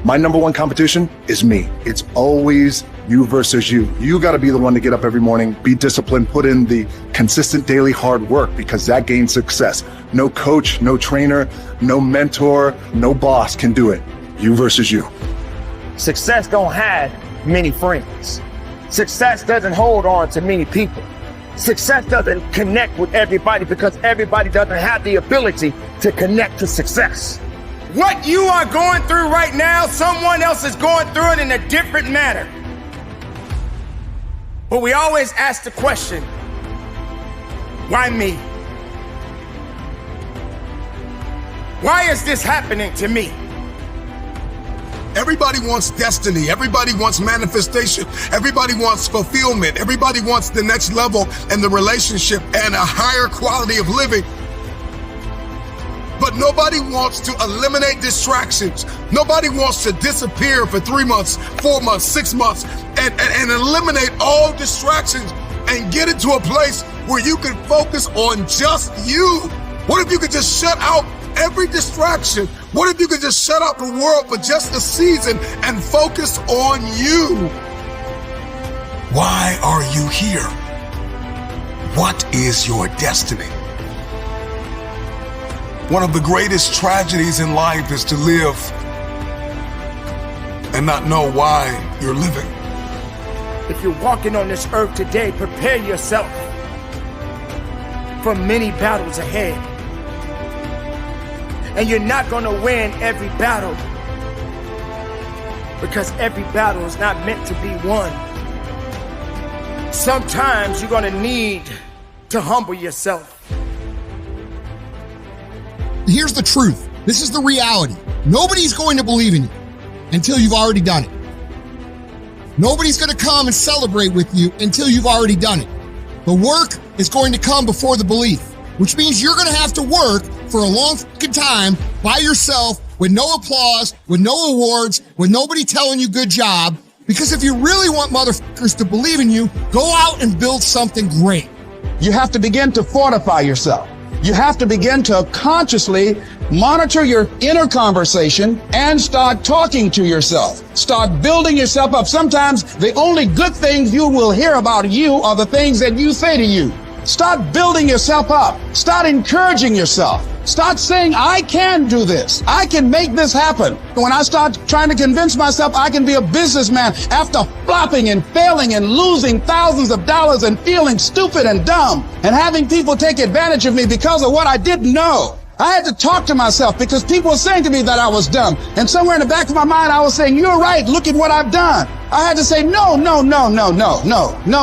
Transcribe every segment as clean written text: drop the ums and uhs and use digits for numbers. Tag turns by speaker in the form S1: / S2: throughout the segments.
S1: My number one competition is me. It's always you versus you. You got to be the one to get up every morning, be disciplined, put in the consistent daily hard work, because that gains success. No coach, no trainer, no mentor, no boss can do it. You versus you.
S2: Success don't have many friends. Success doesn't hold on to many people. Success doesn't connect with everybody because everybody doesn't have the ability to connect to success.
S3: What you are going through right now, someone else is going through it in a different manner. But we always ask the question, why me? Why is this happening to me?
S4: Everybody wants destiny. Everybody wants manifestation. Everybody wants fulfillment. Everybody wants the next level and the relationship and a higher quality of living. But nobody wants to eliminate distractions. Nobody wants to disappear for 3 months, 4 months, 6 months, and eliminate all distractions and get into a place where you can focus on just you. What if you could just shut out every distraction? What if you could just shut out the world for just a season and focus on you? Why are you here? What is your destiny? One of the greatest tragedies in life is to live and not know why you're living.
S3: If you're walking on this earth today, prepare yourself for many battles ahead. And you're not going to win every battle, because every battle is not meant to be won. Sometimes you're going to need to humble yourself.
S5: Here's the truth. This is the reality. Nobody's going to believe in you until you've already done it. Nobody's going to come and celebrate with you until you've already done it. The work is going to come before the belief, which means you're going to have to work for a long fucking time by yourself with no applause, with no awards, with nobody telling you good job. Because if you really want motherfuckers to believe in you, go out and build something great.
S6: You have to begin to fortify yourself. You have to begin to consciously monitor your inner conversation and start talking to yourself. Start building yourself up. Sometimes the only good things you will hear about you are the things that you say to you. Start building yourself up. Start encouraging yourself. Start saying, I can do this. I can make this happen. When I start trying to convince myself I can be a businessman after flopping and failing and losing thousands of dollars and feeling stupid and dumb and having people take advantage of me because of what I didn't know. I had to talk to myself because people were saying to me that I was dumb. And somewhere in the back of my mind, I was saying, you're right. Look at what I've done. I had to say, no,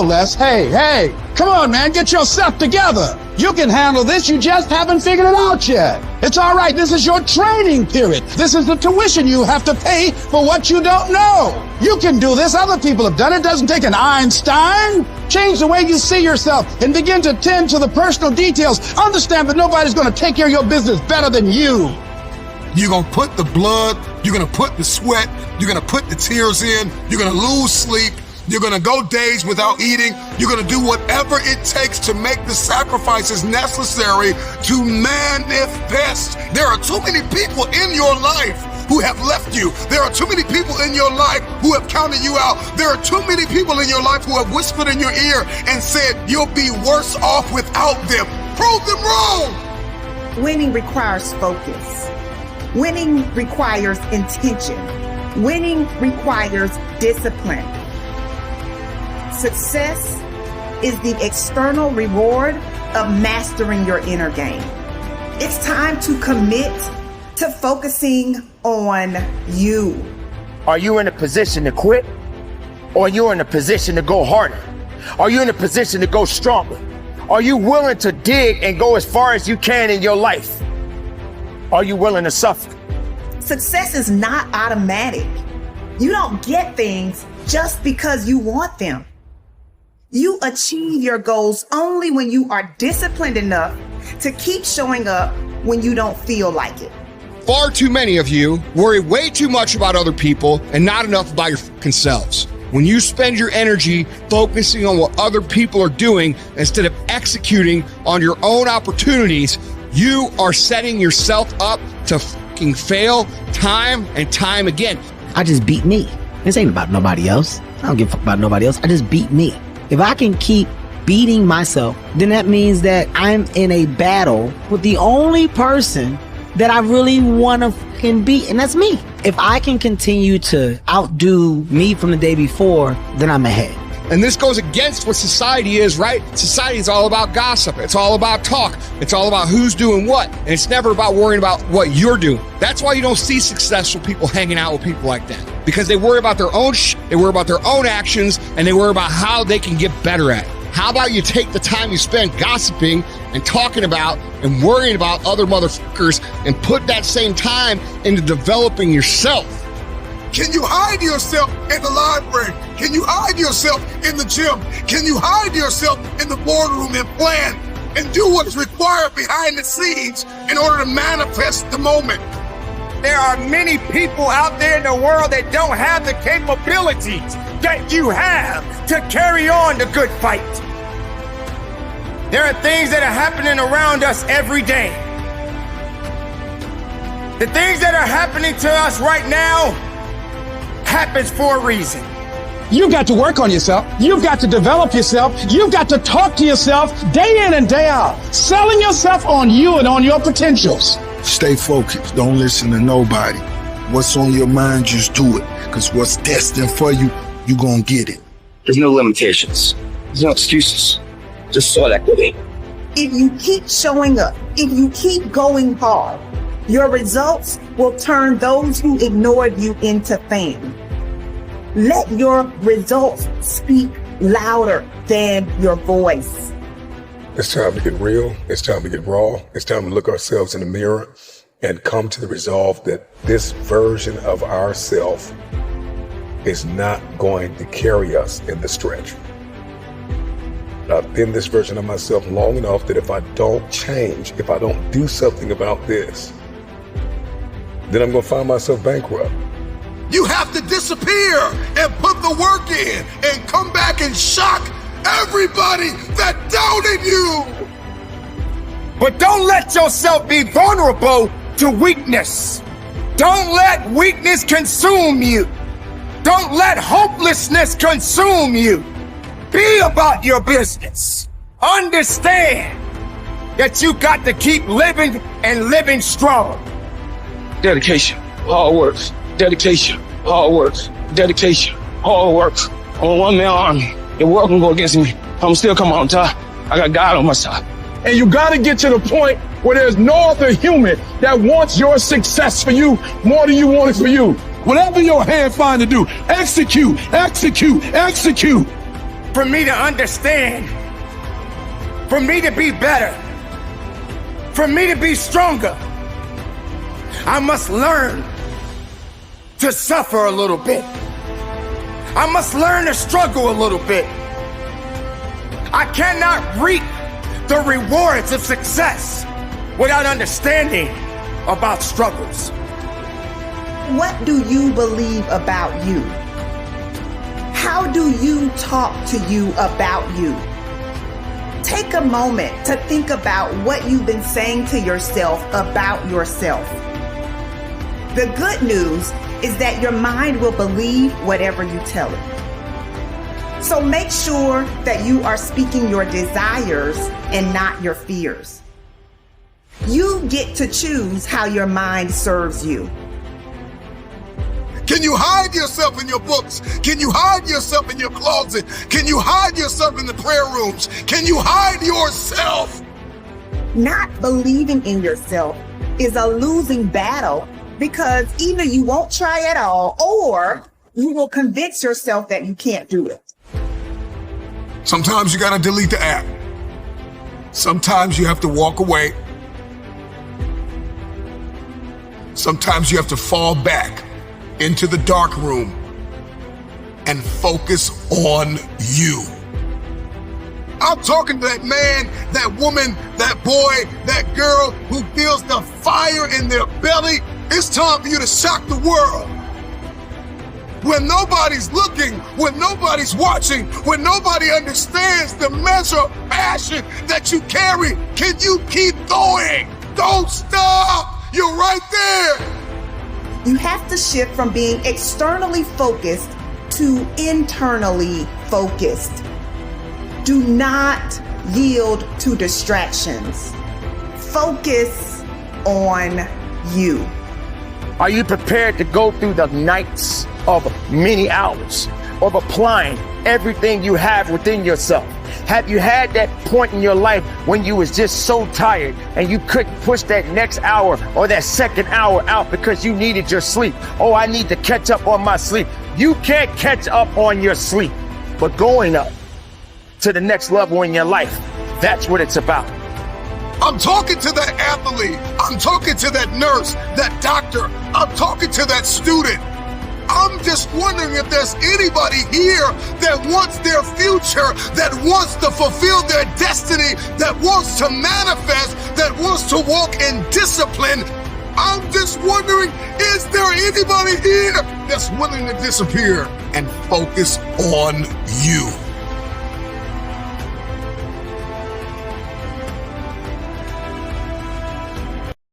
S6: Les. Hey, come on, man. Get yourself together. You can handle this. You just haven't figured it out yet. It's all right. This is your training period. This is the tuition you have to pay for what you don't know. You can do this. Other people have done it. It doesn't take an Einstein. Change the way you see yourself and begin to tend to the personal details. Understand that nobody's going to take care of your business better than you.
S4: You're going to put the blood, you're going to put the sweat, you're going to put the tears in, you're going to lose sleep, you're going to go days without eating, you're going to do whatever it takes to make the sacrifices necessary to manifest. There are too many people in your life who have left you. There are too many people in your life who have counted you out. There are too many people in your life who have whispered in your ear and said, you'll be worse off without them. Prove them wrong.
S7: Winning requires focus. Winning requires intention. Winning requires discipline. Success is the external reward of mastering your inner game. It's time to commit to focusing on you.
S2: Are you in a position to quit? Or are you in a position to go harder? Are you in a position to go stronger? Are you willing to dig and go as far as you can in your life? Are you willing to suffer?
S7: Success is not automatic. You don't get things just because you want them. You achieve your goals only when you are disciplined enough to keep showing up when you don't feel like it.
S5: Far too many of you worry way too much about other people and not enough about your fucking selves. When you spend your energy focusing on what other people are doing instead of executing on your own opportunities, you are setting yourself up to fucking fail time and time again.
S8: I just beat me. This ain't about nobody else. I don't give a fuck about nobody else. I just beat me. If I can keep beating myself, then that means that I'm in a battle with the only person that I really want to fucking beat, and that's me. If I can continue to outdo me from the day before, then I'm ahead.
S6: And this goes against what society is, right? Society is all about gossip. It's all about talk. It's all about who's doing what. And it's never about worrying about what you're doing. That's why you don't see successful people hanging out with people like that. Because they worry about their own shit, they worry about their own actions, and they worry about how they can get better at it. How about you take the time you spend gossiping and talking about and worrying about other motherfuckers and put that same time into developing yourself?
S4: Can you hide yourself in the library? Can you hide yourself in the gym? Can you hide yourself in the boardroom and plan and do what is required behind the scenes in order to manifest the moment?
S3: There are many people out there in the world that don't have the capabilities that you have to carry on the good fight. There are things that are happening around us every day. The things that are happening to us right now happens for a reason.
S6: You've got to work on yourself. You've got to develop yourself. You've got to talk to yourself day in and day out, selling yourself on you and on your potentials.
S9: Stay focused. Don't listen to nobody. What's on your mind, just do it. Because what's destined for you, you're going to get it.
S2: There's no limitations. There's no excuses. Just sort that way.
S7: If you keep showing up, if you keep going hard, your results will turn those who ignored you into fame. Let your results speak louder than your voice.
S10: It's time to get real. It's time to get raw. It's time to look ourselves in the mirror and come to the resolve that this version of ourself is not going to carry us in the stretch. I've been this version of myself long enough that if I don't change, if I don't do something about this, then I'm going to find myself bankrupt.
S4: You have to disappear and put the work in and come back and shock everybody that doubted you.
S3: But don't let yourself be vulnerable to weakness. Don't let weakness consume you. Don't let hopelessness consume you. Be about your business. Understand that you got to keep living and living strong.
S2: Dedication, hard work. Dedication, hard work. Dedication, hard work. I'm a one-man army. The world can go against me. I'm still coming on top. I got God on my side.
S6: And you got to get to the point where there's no other human that wants your success for you more than you want it for you. Whatever your hand find to do, execute, execute, execute.
S3: For me to understand, for me to be better, for me to be stronger, I must learn to suffer a little bit. I must learn to struggle a little bit. I cannot reap the rewards of success without understanding about struggles.
S7: What do you believe about you? How do you talk to you about you? Take a moment to think about what you've been saying to yourself about yourself. The good news is that your mind will believe whatever you tell it. So make sure that you are speaking your desires and not your fears. You get to choose how your mind serves you.
S4: Can you hide yourself in your books? Can you hide yourself in your closet? Can you hide yourself in the prayer rooms? Can you hide yourself?
S7: Not believing in yourself is a losing battle because either you won't try at all or you will convince yourself that you can't do it.
S4: Sometimes you got to delete the app. Sometimes you have to walk away. Sometimes you have to fall back into the dark room and focus on you. I'm talking to that man, that woman, that boy, that girl who feels the fire in their belly. It's time for you to shock the world. When nobody's looking, when nobody's watching, when nobody understands the measure of passion that you carry, can you keep going? Don't stop. You're right there.
S7: You have to shift from being externally focused to internally focused. Do not yield to distractions. Focus on you.
S2: Are you prepared to go through the nights of many hours of applying everything you have within yourself? Have you had that point in your life when you was just so tired and you couldn't push that next hour or that second hour out because you needed your sleep? Oh, I need to catch up on my sleep. You can't catch up on your sleep, but going up to the next level in your life, that's what it's about.
S4: I'm talking to that athlete. I'm talking to that nurse, that doctor. I'm talking to that student. I'm just wondering if there's anybody here that wants their future, that wants to fulfill their destiny, that wants to manifest, that wants to walk in discipline. I'm just wondering, is there anybody here that's willing to disappear and focus on you?